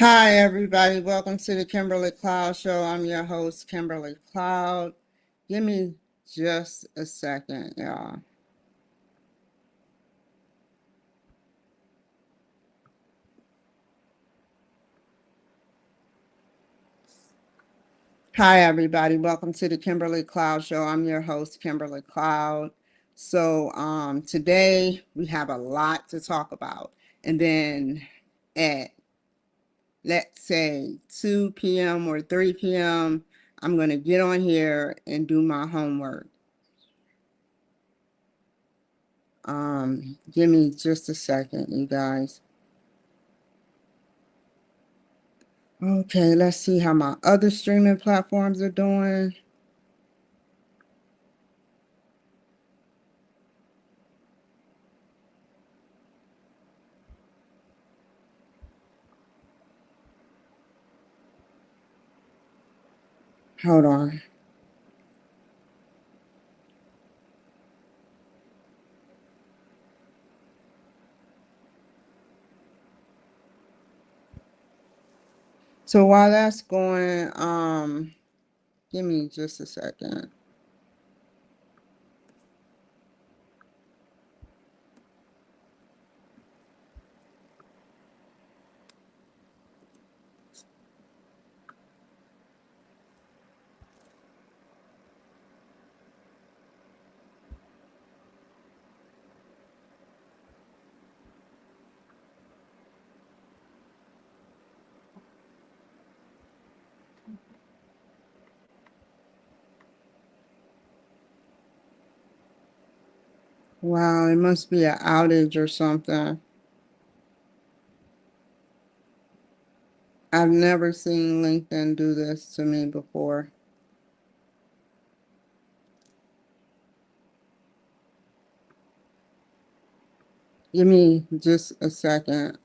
Hi, everybody. Welcome to the Kimberly Cloud Show. I'm your host, Kimberly Cloud. Give me just a second, y'all. Hi, everybody. Welcome to the Kimberly Cloud Show. I'm your host, Kimberly Cloud. Today we have a lot to talk about. And then at, let's say, 2 p.m. or 3 p.m., I'm going to get on here and do my homework. Give me just a second, you guys. Okay, let's see how my other streaming platforms are doing. Hold on. So while that's going, give me just a second. Wow, it must be an outage or something. I've never seen LinkedIn do this to me before. Give me just a second.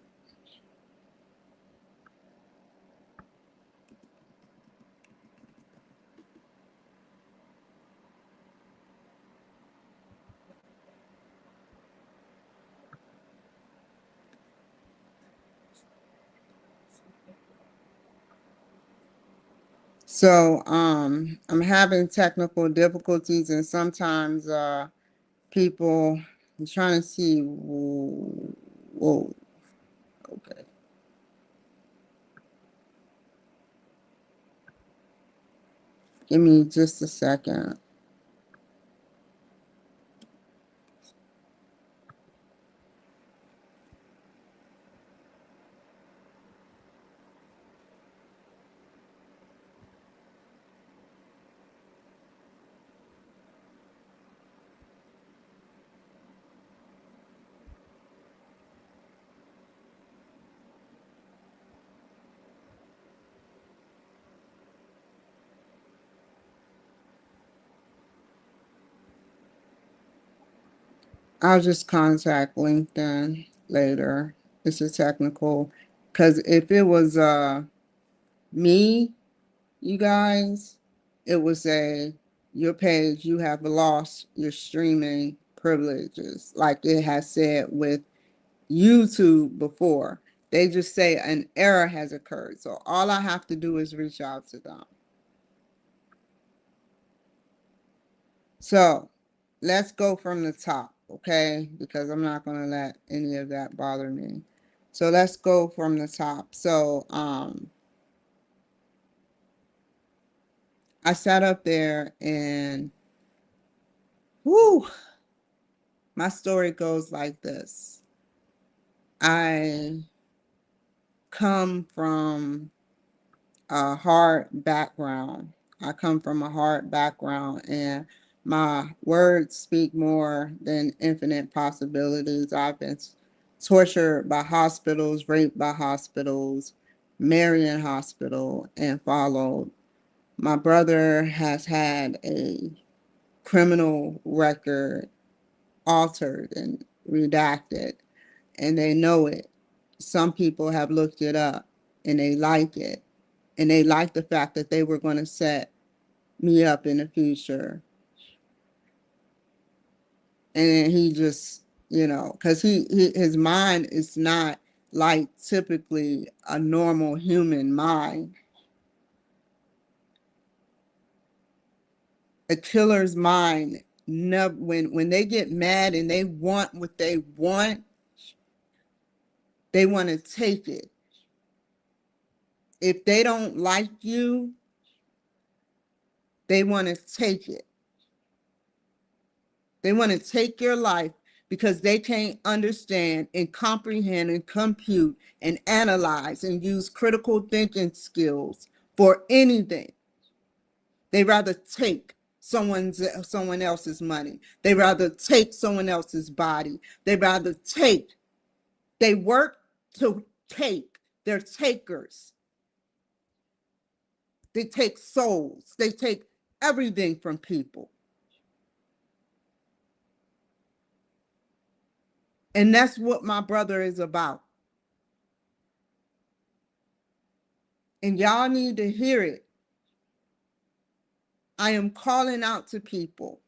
I'm having technical difficulties and sometimes people, I'm trying to see, whoa, okay. Give me just a second. I'll just contact LinkedIn later. It's a technical, because if it was me, you guys, it would say your page, you have lost your streaming privileges, like it has said with YouTube before. They just say an error has occurred. So all I have to do is reach out to them. So let's go from the top, okay? Because I'm not going to let any of that bother me. So let's go from the top. I sat up there and whoo, my story goes like this. I come from a hard background. I come from a hard background, and my words speak more than infinite possibilities. I've been tortured by hospitals, raped by hospitals, Marion Hospital, and followed. My brother has had a criminal record altered and redacted, and they know it. Some people have looked it up and they like it. And they like the fact that they were going to set me up in the future. And then he just, because his mind is not like typically a normal human mind. A killer's mind, never, when they get mad and they want what they want to take it. If they don't like you, they want to take it. They want to take your life because they can't understand and comprehend and compute and analyze and use critical thinking skills for anything. They rather take someone else's money. They rather take someone else's body. They rather take. They work to take. They're takers. They take souls. They take everything from people. And that's what my brother is about. And y'all need to hear it. I am calling out to people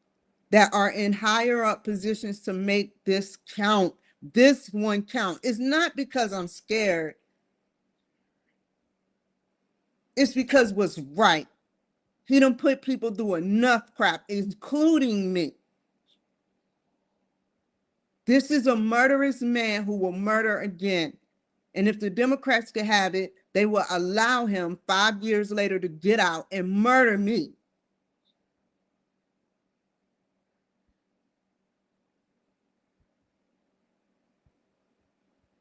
that are in higher up positions to make this count. This one count. It's not because I'm scared. It's because what's right. He done put people through enough crap, including me. This is a murderous man who will murder again. And if the Democrats could have it, they will allow him 5 years later to get out and murder me.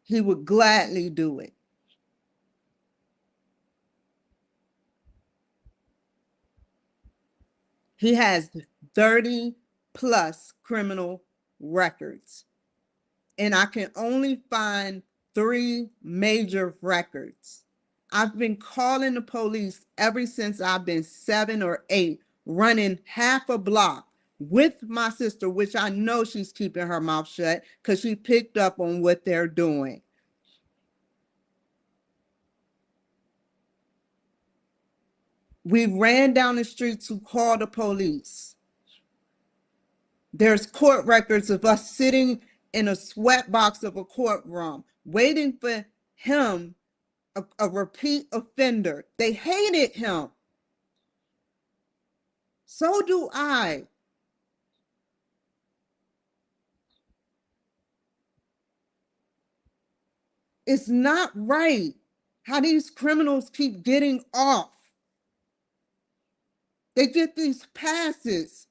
He would gladly do it. He has 30 plus criminal records. And I can only find 3 major records. I've been calling the police ever since I've been 7 or 8, running half a block with my sister, which I know she's keeping her mouth shut because she picked up on what they're doing. We ran down the street to call the police. There's court records of us sitting in a sweatbox of a courtroom, waiting for him, a repeat offender. They hated him. So do I. It's not right how these criminals keep getting off. They get these passes,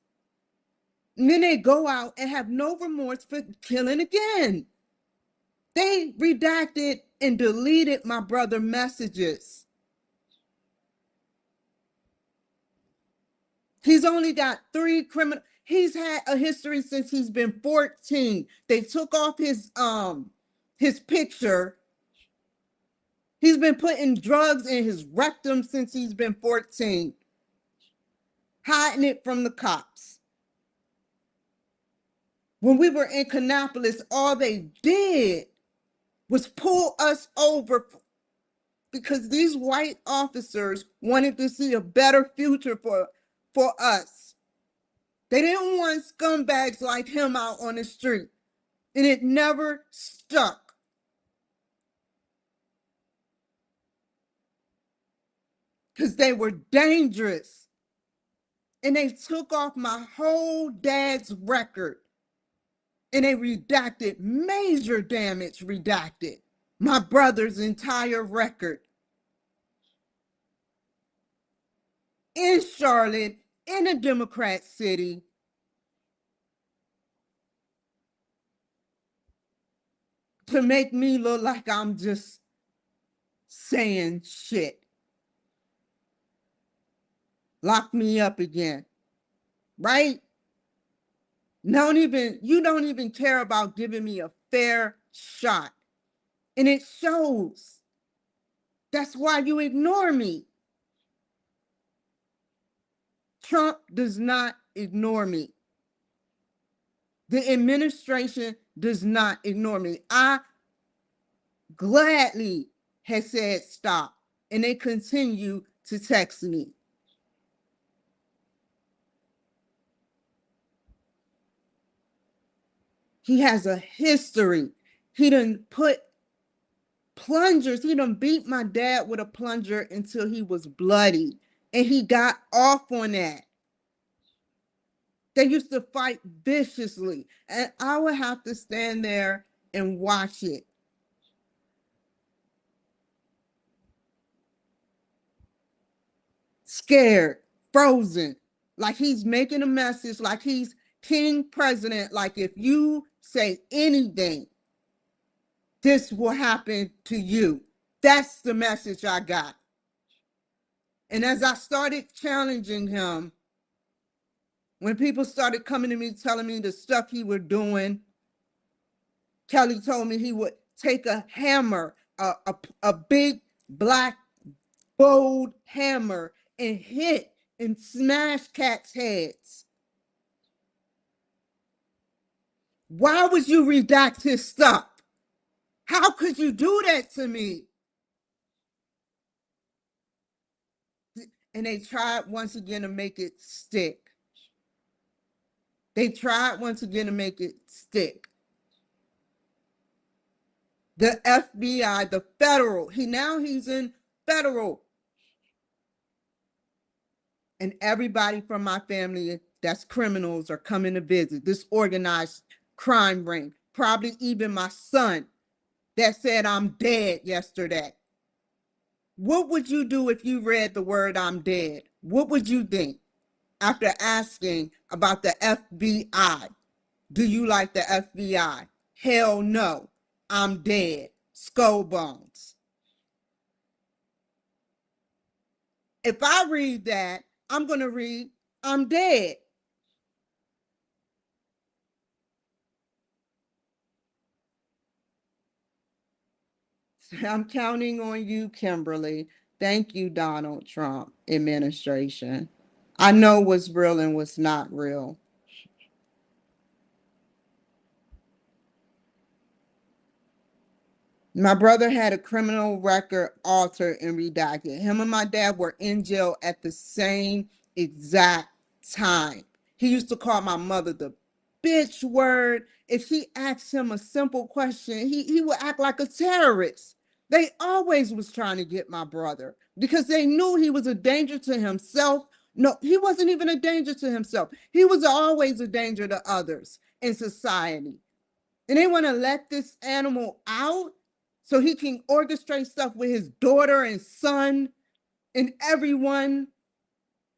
and then they go out and have no remorse for killing again. They redacted and deleted my brother messages. He's only got 3 criminal. He's had a history since he's been 14. They took off his picture. He's been putting drugs in his rectum since he's been 14, hiding it from the cops. When we were in Kannapolis, all they did was pull us over because these white officers wanted to see a better future for us. They didn't want scumbags like him out on the street, and it never stuck. Because they were dangerous. And they took off my whole dad's record. And they redacted, major damage redacted, my brother's entire record. In Charlotte, in a Democrat city. To make me look like I'm just saying shit. Lock me up again. Right? You don't even care about giving me a fair shot. And it shows. That's why you ignore me. Trump does not ignore me. The administration does not ignore me. I gladly has said stop, and they continue to text me. He has a history. He done put plungers. He done beat my dad with a plunger until he was bloody. And he got off on that. They used to fight viciously. And I would have to stand there and watch it. Scared, frozen, like he's making a message, like he's king president, like if you say anything, this will happen to you. That's the message I got. And as I started challenging him, when people started coming to me telling me the stuff he was doing, Kelly told me he would take a hammer, a big black bold hammer, and hit and smash cats' heads. Why would you redact his stuff? How could you do that to me? And they tried once again to make it stick. They tried once again to make it stick. The FBI, the federal, he's in federal. And everybody from my family that's criminals are coming to visit this organized crime ring. Probably even my son that said I'm dead yesterday. What would you do if you read the word I'm dead? What would you think after asking about the FBI? Do you like the FBI? Hell no. I'm dead. Skull bones. If I read that, I'm going to read I'm dead. I'm counting on you, Kimberly. Thank you, Donald Trump administration. I know what's real and what's not real. My brother had a criminal record altered and redacted. Him and my dad were in jail at the same exact time. He used to call my mother the bitch word. If she asked him a simple question, he would act like a terrorist. They always was trying to get my brother because they knew he was a danger to himself. No, he wasn't even a danger to himself. He was always a danger to others in society. And they want to let this animal out so he can orchestrate stuff with his daughter and son and everyone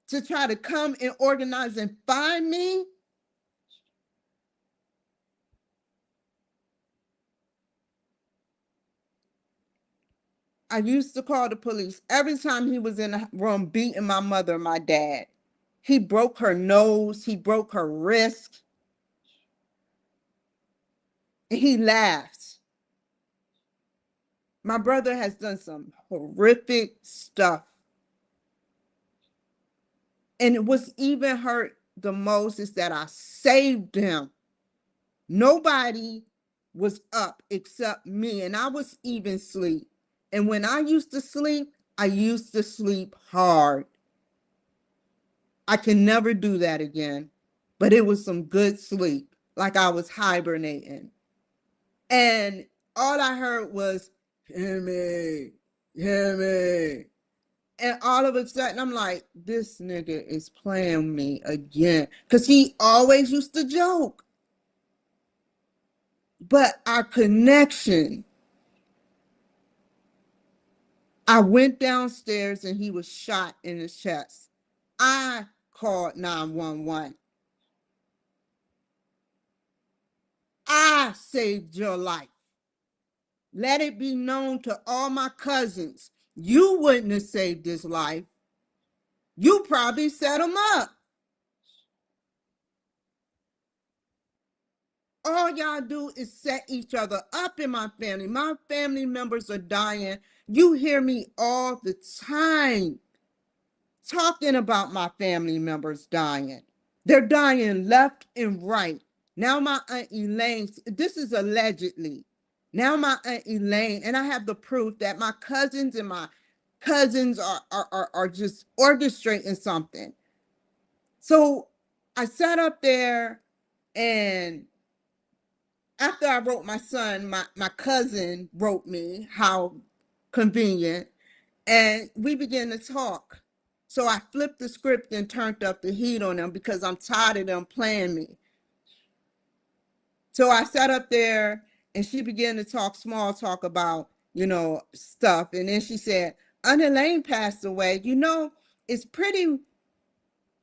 to try to come and organize and find me. I used to call the police every time he was in the room beating my mother and my dad. He broke her nose, he broke her wrist, and he laughed. My brother has done some horrific stuff. And what's even hurt the most is that I saved him. Nobody was up except me, and I was even asleep. And when I used to sleep, I used to sleep hard. I can never do that again, but it was some good sleep, like I was hibernating. And all I heard was, hear me, hear me. And all of a sudden, I'm like, this nigga is playing me again. Because he always used to joke. But our connection, I went downstairs and he was shot in his chest. I called 911. I saved your life. Let it be known to all my cousins. You wouldn't have saved his life. You probably set him up. All y'all do is set each other up in my family. My family members are dying. You hear me all the time talking about my family members dying. They're dying left and right. Now my Aunt Elaine, this is allegedly. Now my Aunt Elaine, and I have the proof that my cousins and my cousins are just orchestrating something. So I sat up there and after I wrote my son, my cousin wrote me, how convenient, and we began to talk. So I flipped the script and turned up the heat on them because I'm tired of them playing me. So I sat up there and she began to talk small talk about, stuff. And then she said, Under Lane passed away. It's pretty,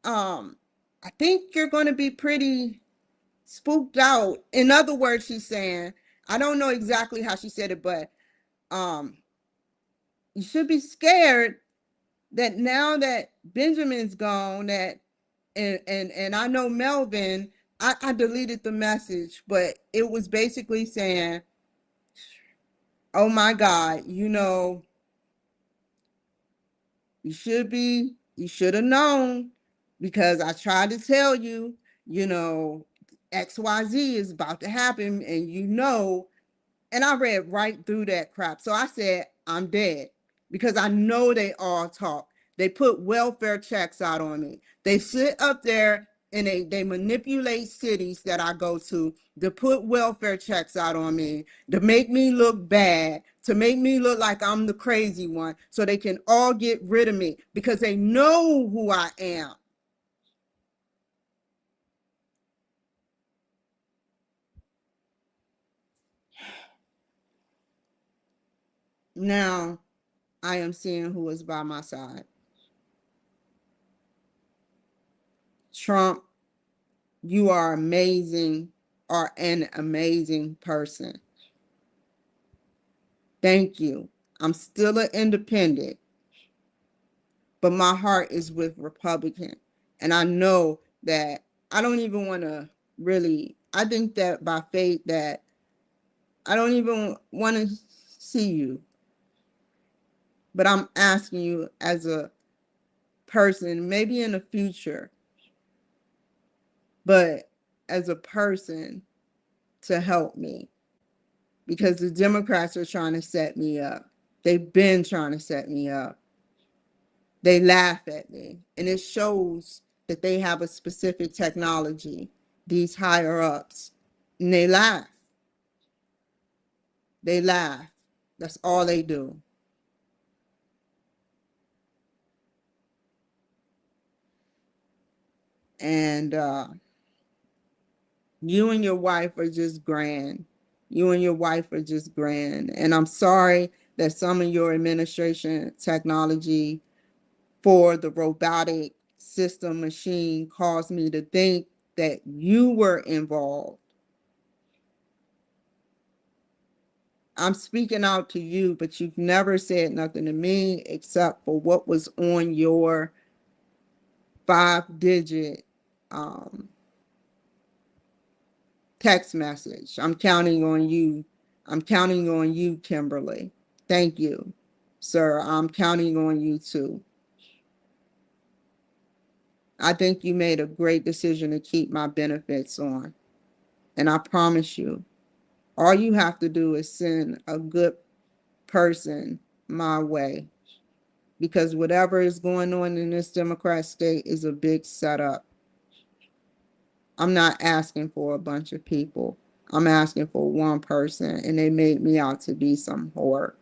I think you're going to be pretty spooked out. In other words, she's saying, I don't know exactly how she said it, but um, you should be scared that now that Benjamin's gone, that and I know Melvin, I deleted the message, but it was basically saying, oh my God, you should have known because I tried to tell you, you know, XYZ is about to happen, and I read right through that crap. So I said, I'm dead because I know they all talk. They put welfare checks out on me. They sit up there and they manipulate cities that I go to put welfare checks out on me, to make me look bad, to make me look like I'm the crazy one, so they can all get rid of me because they know who I am. Now I am seeing who is by my side. Trump, you are amazing, are an amazing person. Thank you. I'm still an independent, but my heart is with Republican. And I know that I don't even want to I think that by faith that I don't even want to see you. But I'm asking you as a person, maybe in the future, but as a person, to help me because the Democrats are trying to set me up. They've been trying to set me up. They laugh at me, and it shows that they have a specific technology, these higher ups, and they laugh. They laugh. That's all they do. And you and your wife are just grand. You and your wife are just grand. And I'm sorry that some of your administration technology for the robotic system machine caused me to think that you were involved. I'm speaking out to you, but you've never said nothing to me except for what was on your 5-digit text message. I'm counting on you. I'm counting on you, Kimberly. Thank you, sir. I'm counting on you too. I think you made a great decision to keep my benefits on. And I promise you, all you have to do is send a good person my way because whatever is going on in this Democrat state is a big setup. I'm not asking for a bunch of people. I'm asking for one person, and they made me out to be some whore.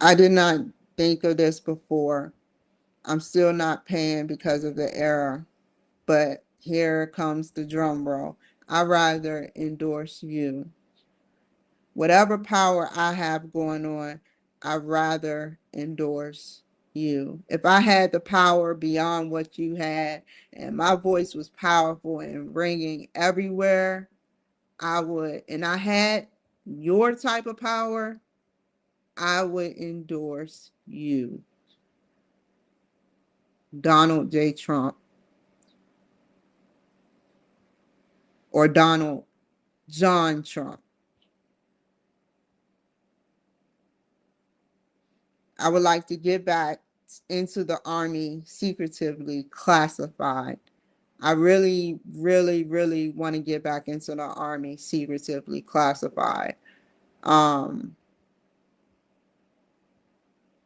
I did not think of this before. I'm still not paying because of the error, but here comes the drum roll. I rather endorse you. Whatever power I have going on, I rather endorse you. If I had the power beyond what you had and my voice was powerful and ringing everywhere, I would, and I had your type of power, I would endorse you, Donald J. Trump, or Donald John Trump. I would like to get back into the Army secretively classified. I really, really, really want to get back into the Army secretively classified. Um,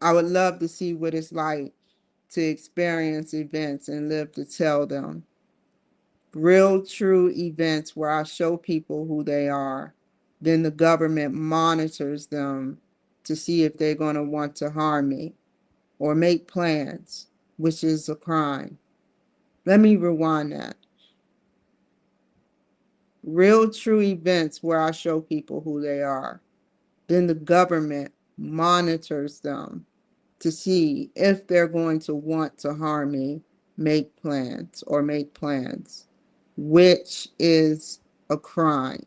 I would love to see what it's like to experience events and live to tell them. Real, true events where I show people who they are. Then the government monitors them to see if they're going to want to harm me or make plans, which is a crime. Let me rewind that. Real, true events where I show people who they are. Then the government monitors them to see if they're going to want to harm me, make plans, which is a crime.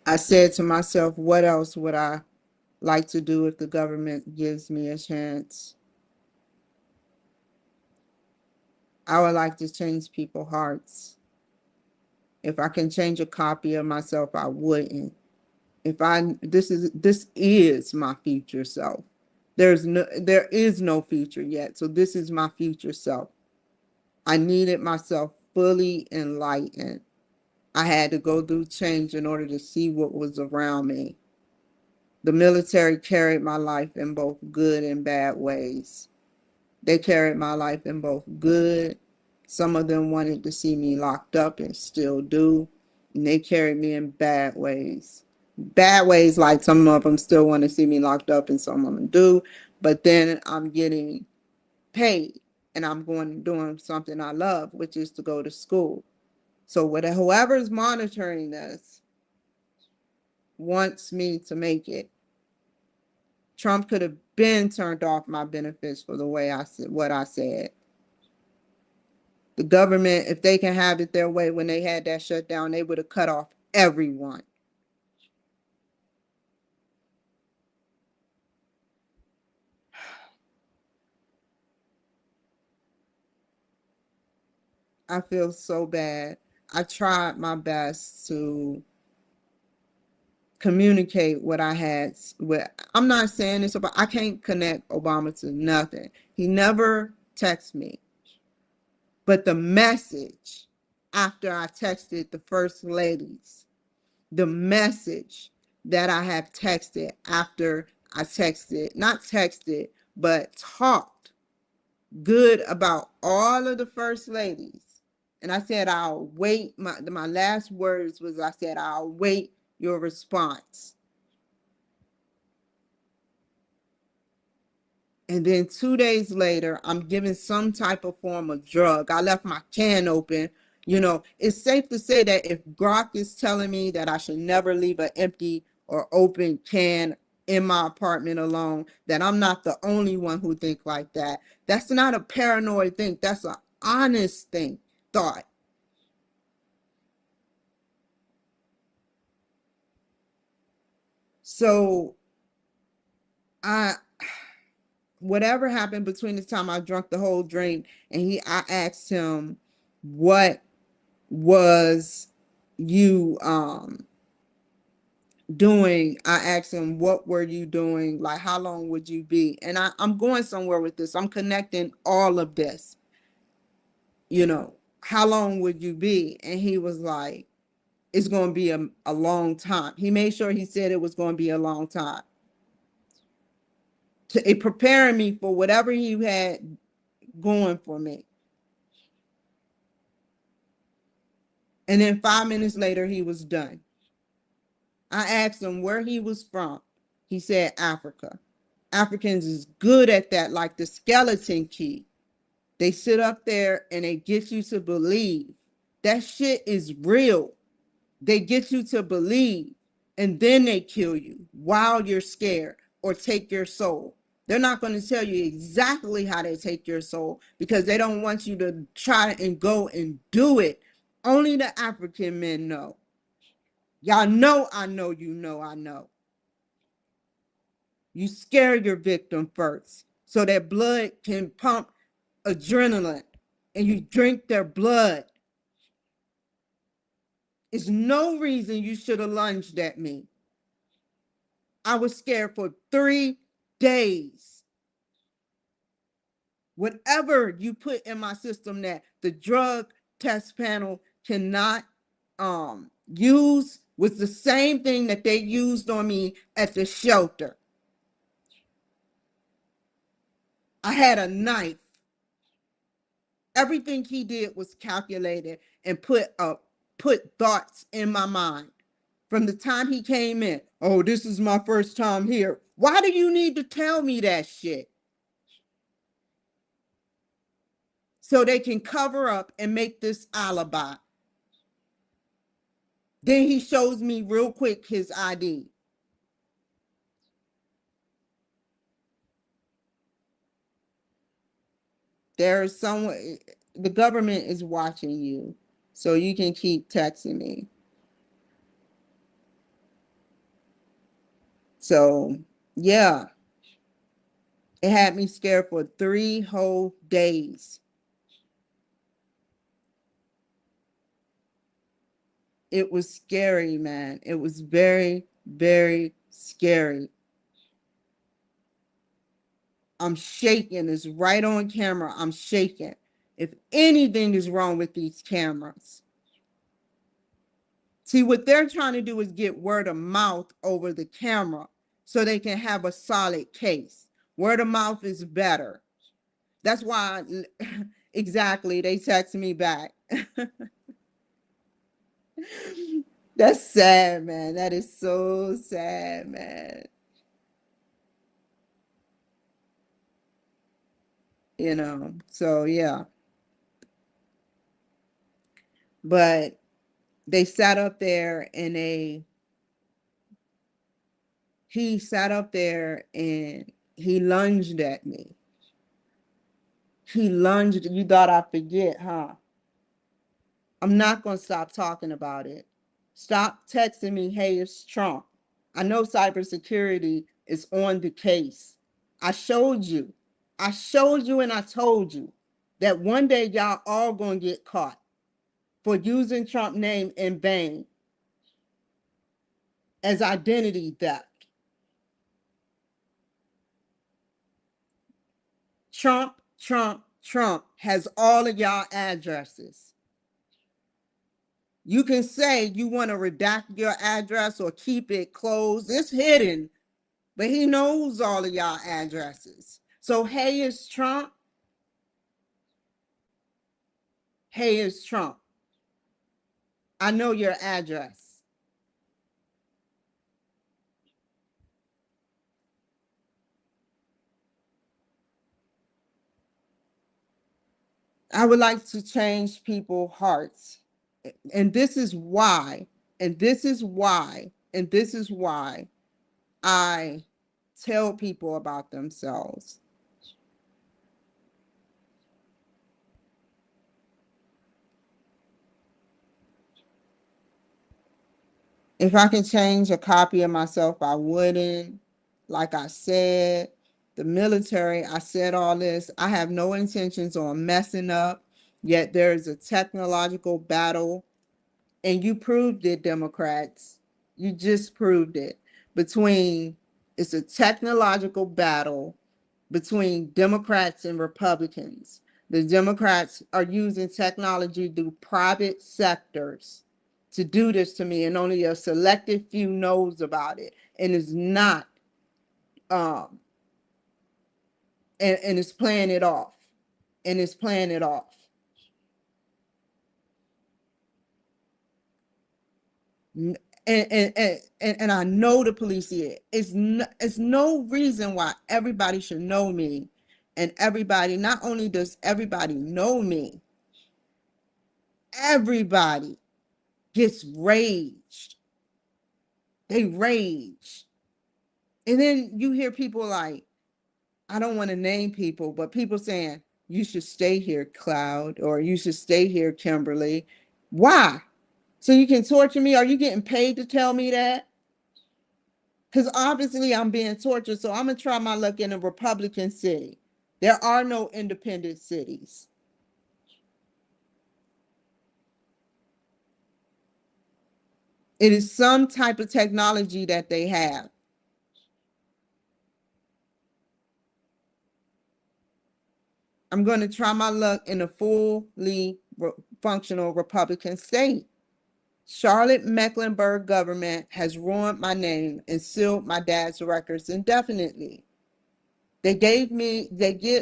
I said to myself, what else would I like to do if the government gives me a chance? I would like to change people's hearts. If I can change a copy of myself, I wouldn't. If I this is my future self. There is no future yet. So this is my future self. I needed myself fully enlightened. I had to go through change in order to see what was around me. The military carried my life in both good and bad ways. They carried my life in both good. Some of them wanted to see me locked up and still do. And they carried me in bad ways. Bad ways, like some of them still want to see me locked up and some of them do. But then I'm getting paid and I'm going and doing something I love, which is to go to school. So whoever's monitoring this wants me to make it. Trump could have been turned off my benefits for the way I said what I said. The government, if they can have it their way, when they had that shutdown, they would have cut off everyone. I feel so bad. I tried my best to communicate what I had. I'm not saying this about, I can't connect Obama to nothing. He never texted me. But the message after I texted the first ladies, the message that I have texted after I texted, not texted, but talked good about all of the first ladies. And I said, I'll wait. My last words was, I said, I'll wait your response. And then 2 days later, I'm given some type of form of drug. I left my can open. You know, it's safe to say that if Grok is telling me that I should never leave an empty or open can in my apartment alone, that I'm not the only one who think like that. That's not a paranoid thing. That's an honest thought. So I whatever happened between the time I drank the whole drink and I asked him, what was you doing? I asked him, what were you doing? Like, how long would you be? And I'm going somewhere with this. I'm connecting all of this, you know, how long would you be? And he was like, it's going to be a long time. He made sure he said it was going to be a long time. It preparing me for whatever he had going for me. And then 5 minutes later, he was done. I asked him where he was from. He said Africa. Africans is good at that, like the skeleton key. They sit up there and they get you to believe. That shit is real. They get you to believe and then they kill you while you're scared or take your soul. They're not going to tell you exactly how they take your soul because they don't want you to try and go and do it. Only the African men know. Y'all know, I know, you know, I know. You scare your victim first so that blood can pump adrenaline and you drink their blood. There's no reason you should have lunged at me. I was scared for 3 days. Whatever you put in my system that the drug test panel cannot use was the same thing that they used on me at the shelter. I had a knife. Everything he did was calculated and put thoughts in my mind. From the time he came in, oh, this is my first time here. Why do you need to tell me that shit? So they can cover up and make this alibi. Then he shows me real quick his ID. There's someone, the government is watching you, so you can keep texting me. So, yeah, it had me scared for 3 whole days. It was scary, man. It was very, very scary. I'm shaking. It's right on camera. I'm shaking. If anything is wrong with these cameras. See, what they're trying to do is get word of mouth over the camera so they can have a solid case. Word of mouth is better. That's why, exactly, they text me back. That's sad, man. That is so sad, man. So yeah. But they sat up there and he sat up there and he lunged at me. He lunged. You thought I'd forget, huh? I'm not going to stop talking about it. Stop texting me, hey, it's Trump. I know cybersecurity is on the case. I showed you. I showed you and I told you that one day y'all all going to get caught for using Trump name in vain as identity theft. Trump has all of y'all addresses. You can say you want to redact your address or keep it closed. It's hidden, but he knows all of y'all addresses. So, hey, it's Trump. Hey, it's Trump. I know your address. I would like to change people's hearts. And this is why, and this is why, and this is why I tell people about themselves. If I can change a copy of myself, I wouldn't. Like I said, the military, I said all this. I have no intentions on messing up, yet there is a technological battle, and you proved it, Democrats. You just proved it. It's a technological battle between Democrats and Republicans. The Democrats are using technology through private sectors to do this to me, and only a selected few knows about it, and is not, um, and is playing it off, and is playing it off. And and I know the police here. It's no reason why everybody should know me, and everybody. Not only does everybody know me, everybody gets raged. They rage. And then you hear people like, I don't want to name people, but people saying, you should stay here, Cloud, or you should stay here, Kimberly. Why? So you can torture me? Are you getting paid to tell me that? Because obviously I'm being tortured. So I'm going to try my luck in a Republican city. There are no independent cities. It is some type of technology that they have. I'm going to try my luck in a fully functional Republican state. Charlotte Mecklenburg government has ruined my name and sealed my dad's records indefinitely. They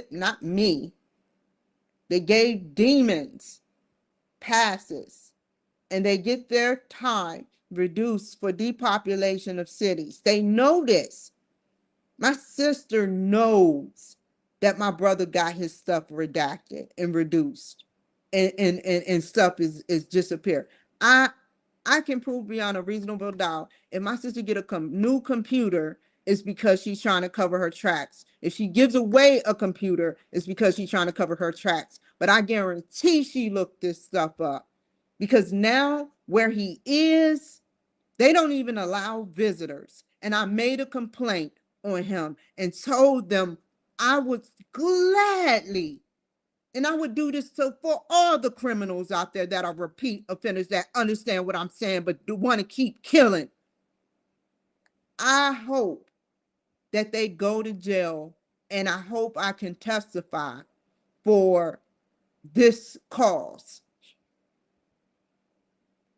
not me, they gave demons passes, and they get their time reduced for depopulation of cities. They know this. My sister knows that my brother got his stuff redacted and reduced, and stuff is disappeared. I can prove beyond a reasonable doubt if my sister get a new computer, it's because she's trying to cover her tracks. If she gives away a computer, it's because she's trying to cover her tracks. But I guarantee she looked this stuff up, because now where he is, they don't even allow visitors. And I made a complaint on him and told them I would gladly, and I would do this for all the criminals out there that are repeat offenders that understand what I'm saying, but do want to keep killing. I hope that they go to jail, and I hope I can testify for this cause,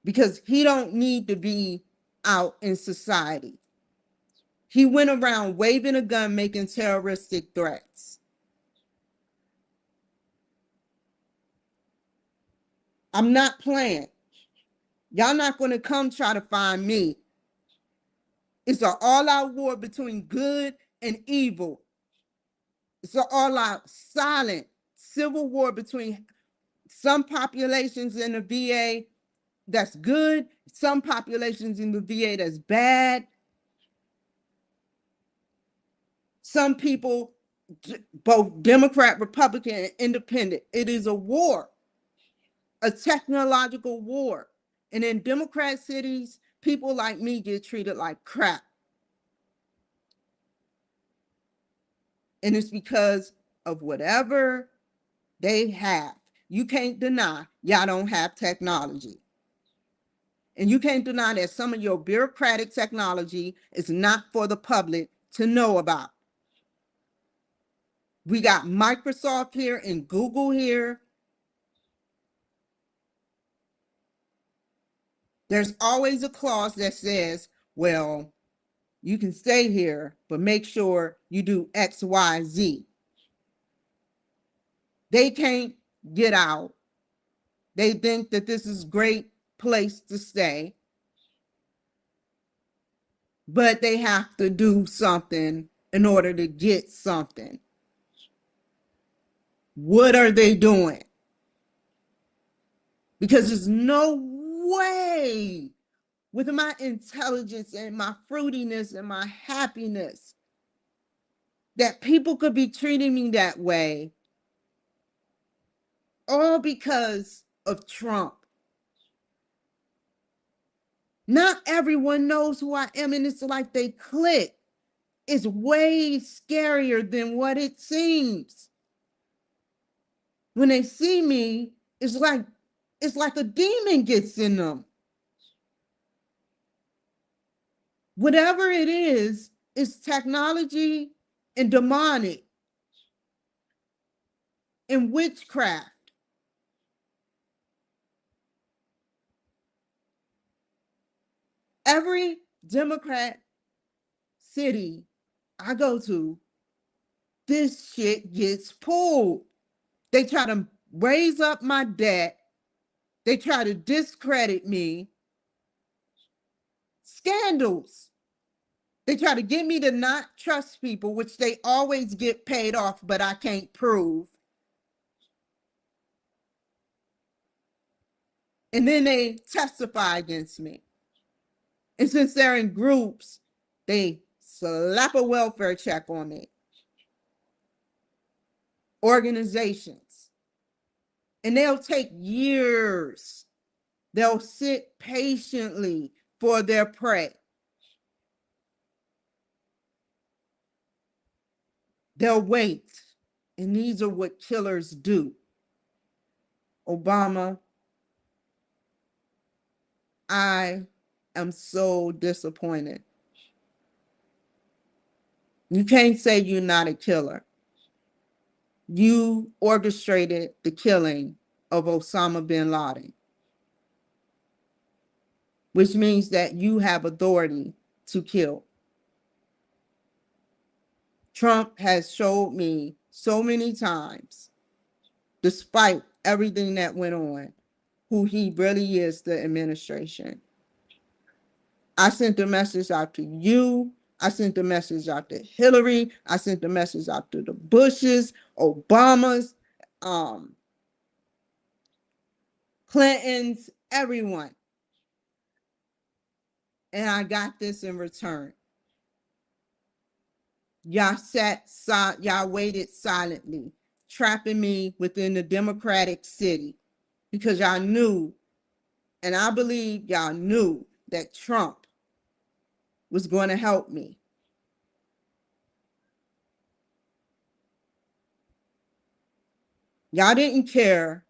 because he don't need to be out in society. He went around waving a gun, making terroristic threats. I'm not playing. Y'all not going to come try to find me. It's an all-out war between good and evil. It's an all-out silent civil war between some populations in the VA that's good, some populations in the VA that's bad. Some people, both Democrat, Republican, and Independent. It is a war, a technological war. And in Democrat cities, people like me get treated like crap. And it's because of whatever they have. You can't deny y'all don't have technology. And you can't deny that some of your bureaucratic technology is not for the public to know about. We got Microsoft here and Google here. There's always a clause that says, well, you can stay here, but make sure you do X, Y, Z. They can't get out. They think that this is a great place to stay, but they have to do something in order to get something. What are they doing? Because there's no way, with my intelligence and my fruitiness and my happiness, that people could be treating me that way, all because of Trump. Not everyone knows who I am, and it's like they click. It's way scarier than what it seems. When they see me, it's like a demon gets in them. Whatever it is, it's technology and demonic and witchcraft. Every Democrat city I go to, this shit gets pulled. They try to raise up my debt. They try to discredit me. Scandals. They try to get me to not trust people, which they always get paid off, but I can't prove. And then they testify against me. And since they're in groups, they slap a welfare check on me. Organizations. And they'll take years. They'll sit patiently for their prey. They'll wait. And these are what killers do. Obama, I am so disappointed. You can't say you're not a killer. You orchestrated the killing of Osama bin Laden, which means that you have authority to kill. Trump has showed me so many times, despite everything that went on, who he really is, the administration. I sent the message out to you. I sent the message out to Hillary. I sent the message out to the Bushes, Obamas, Clintons, everyone. And I got this in return. Y'all waited silently, trapping me within the Democratic city because y'all knew, and I believe y'all knew that Trump was going to help me. Y'all didn't care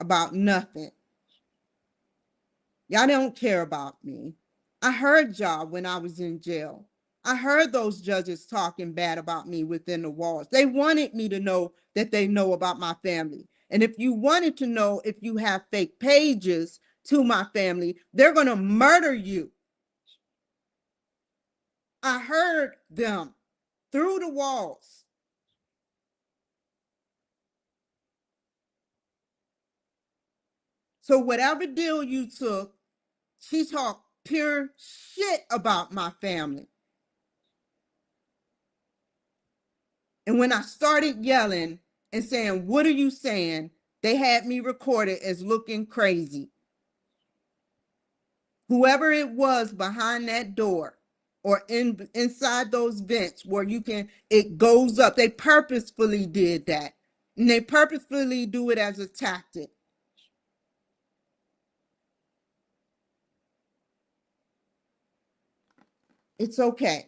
about nothing. Y'all don't care about me. I heard y'all when I was in jail. I heard those judges talking bad about me within the walls. They wanted me to know that they know about my family. And if you wanted to know if you have fake pages to my family, they're going to murder you. I heard them through the walls. So whatever deal you took, she talked pure shit about my family. And when I started yelling and saying, "What are you saying?" they had me recorded as looking crazy. Whoever it was behind that door or inside those vents where it goes up, they purposefully did that. And they purposefully do it as a tactic. It's okay.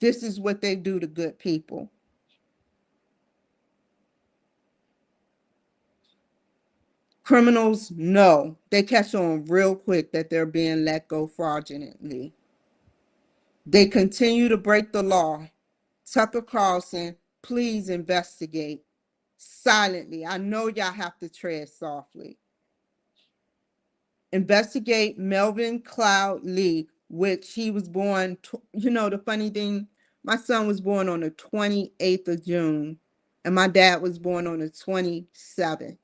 This is what they do to good people. Criminals know, they catch on real quick that they're being let go fraudulently. They continue to break the law. Tucker Carlson, please investigate silently. I know y'all have to tread softly. Investigate Melvin Cloud Lee, which he was born, the funny thing, my son was born on the 28th of June, and my dad was born on the 27th.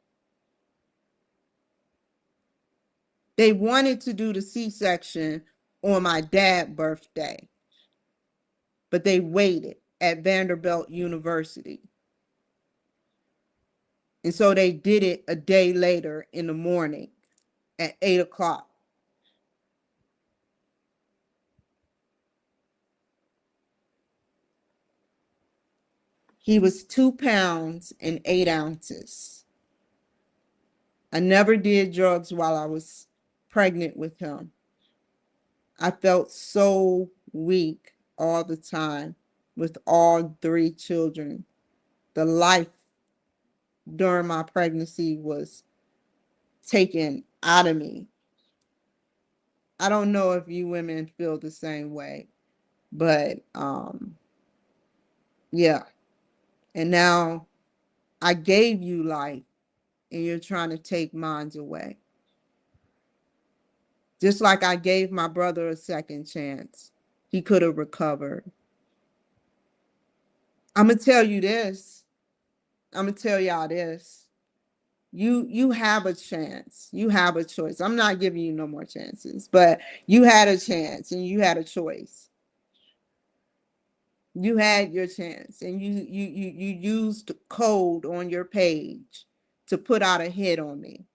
They wanted to do the C-section on my dad's birthday, but they waited at Vanderbilt University. And so they did it a day later in the morning at 8 o'clock. He was 2 pounds and 8 ounces. I never did drugs while I was pregnant with him. I felt so weak all the time with all 3 children. The life during my pregnancy was taken out of me. I don't know if you women feel the same way, but yeah. And now I gave you life and you're trying to take mine away. Just like I gave my brother a second chance. He could have recovered. I'm going to tell you this. I'm going to tell y'all this. You have a chance. You have a choice. I'm not giving you no more chances, but you had a chance and you had a choice. You had your chance and you used code on your page to put out a hit on me.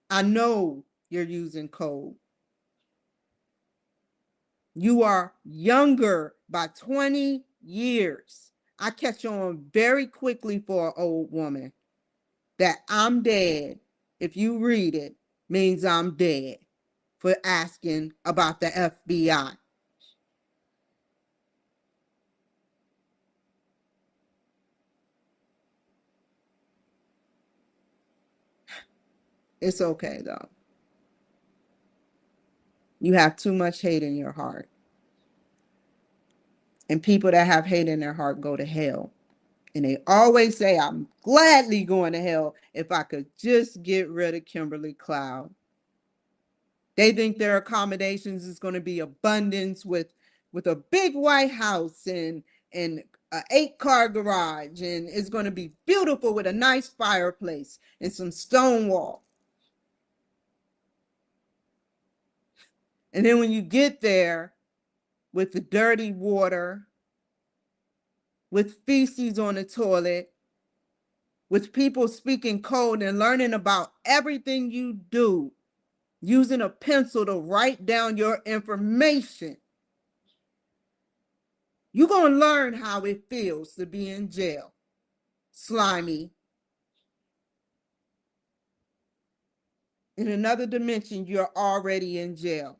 I know you're using code. You are younger by 20 years. I catch on very quickly for an old woman that I'm dead. If you read it, means I'm dead for asking about the FBI. It's okay though. You have too much hate in your heart. And people that have hate in their heart go to hell. And they always say, I'm gladly going to hell if I could just get rid of Kimberly Cloud. They think their accommodations is going to be abundance with a big white house and an 8-car garage, and it's going to be beautiful with a nice fireplace and some stone wall. And then when you get there with the dirty water, with feces on the toilet, with people speaking code and learning about everything you do, using a pencil to write down your information, you're going to learn how it feels to be in jail. Slimy. In another dimension, you're already in jail.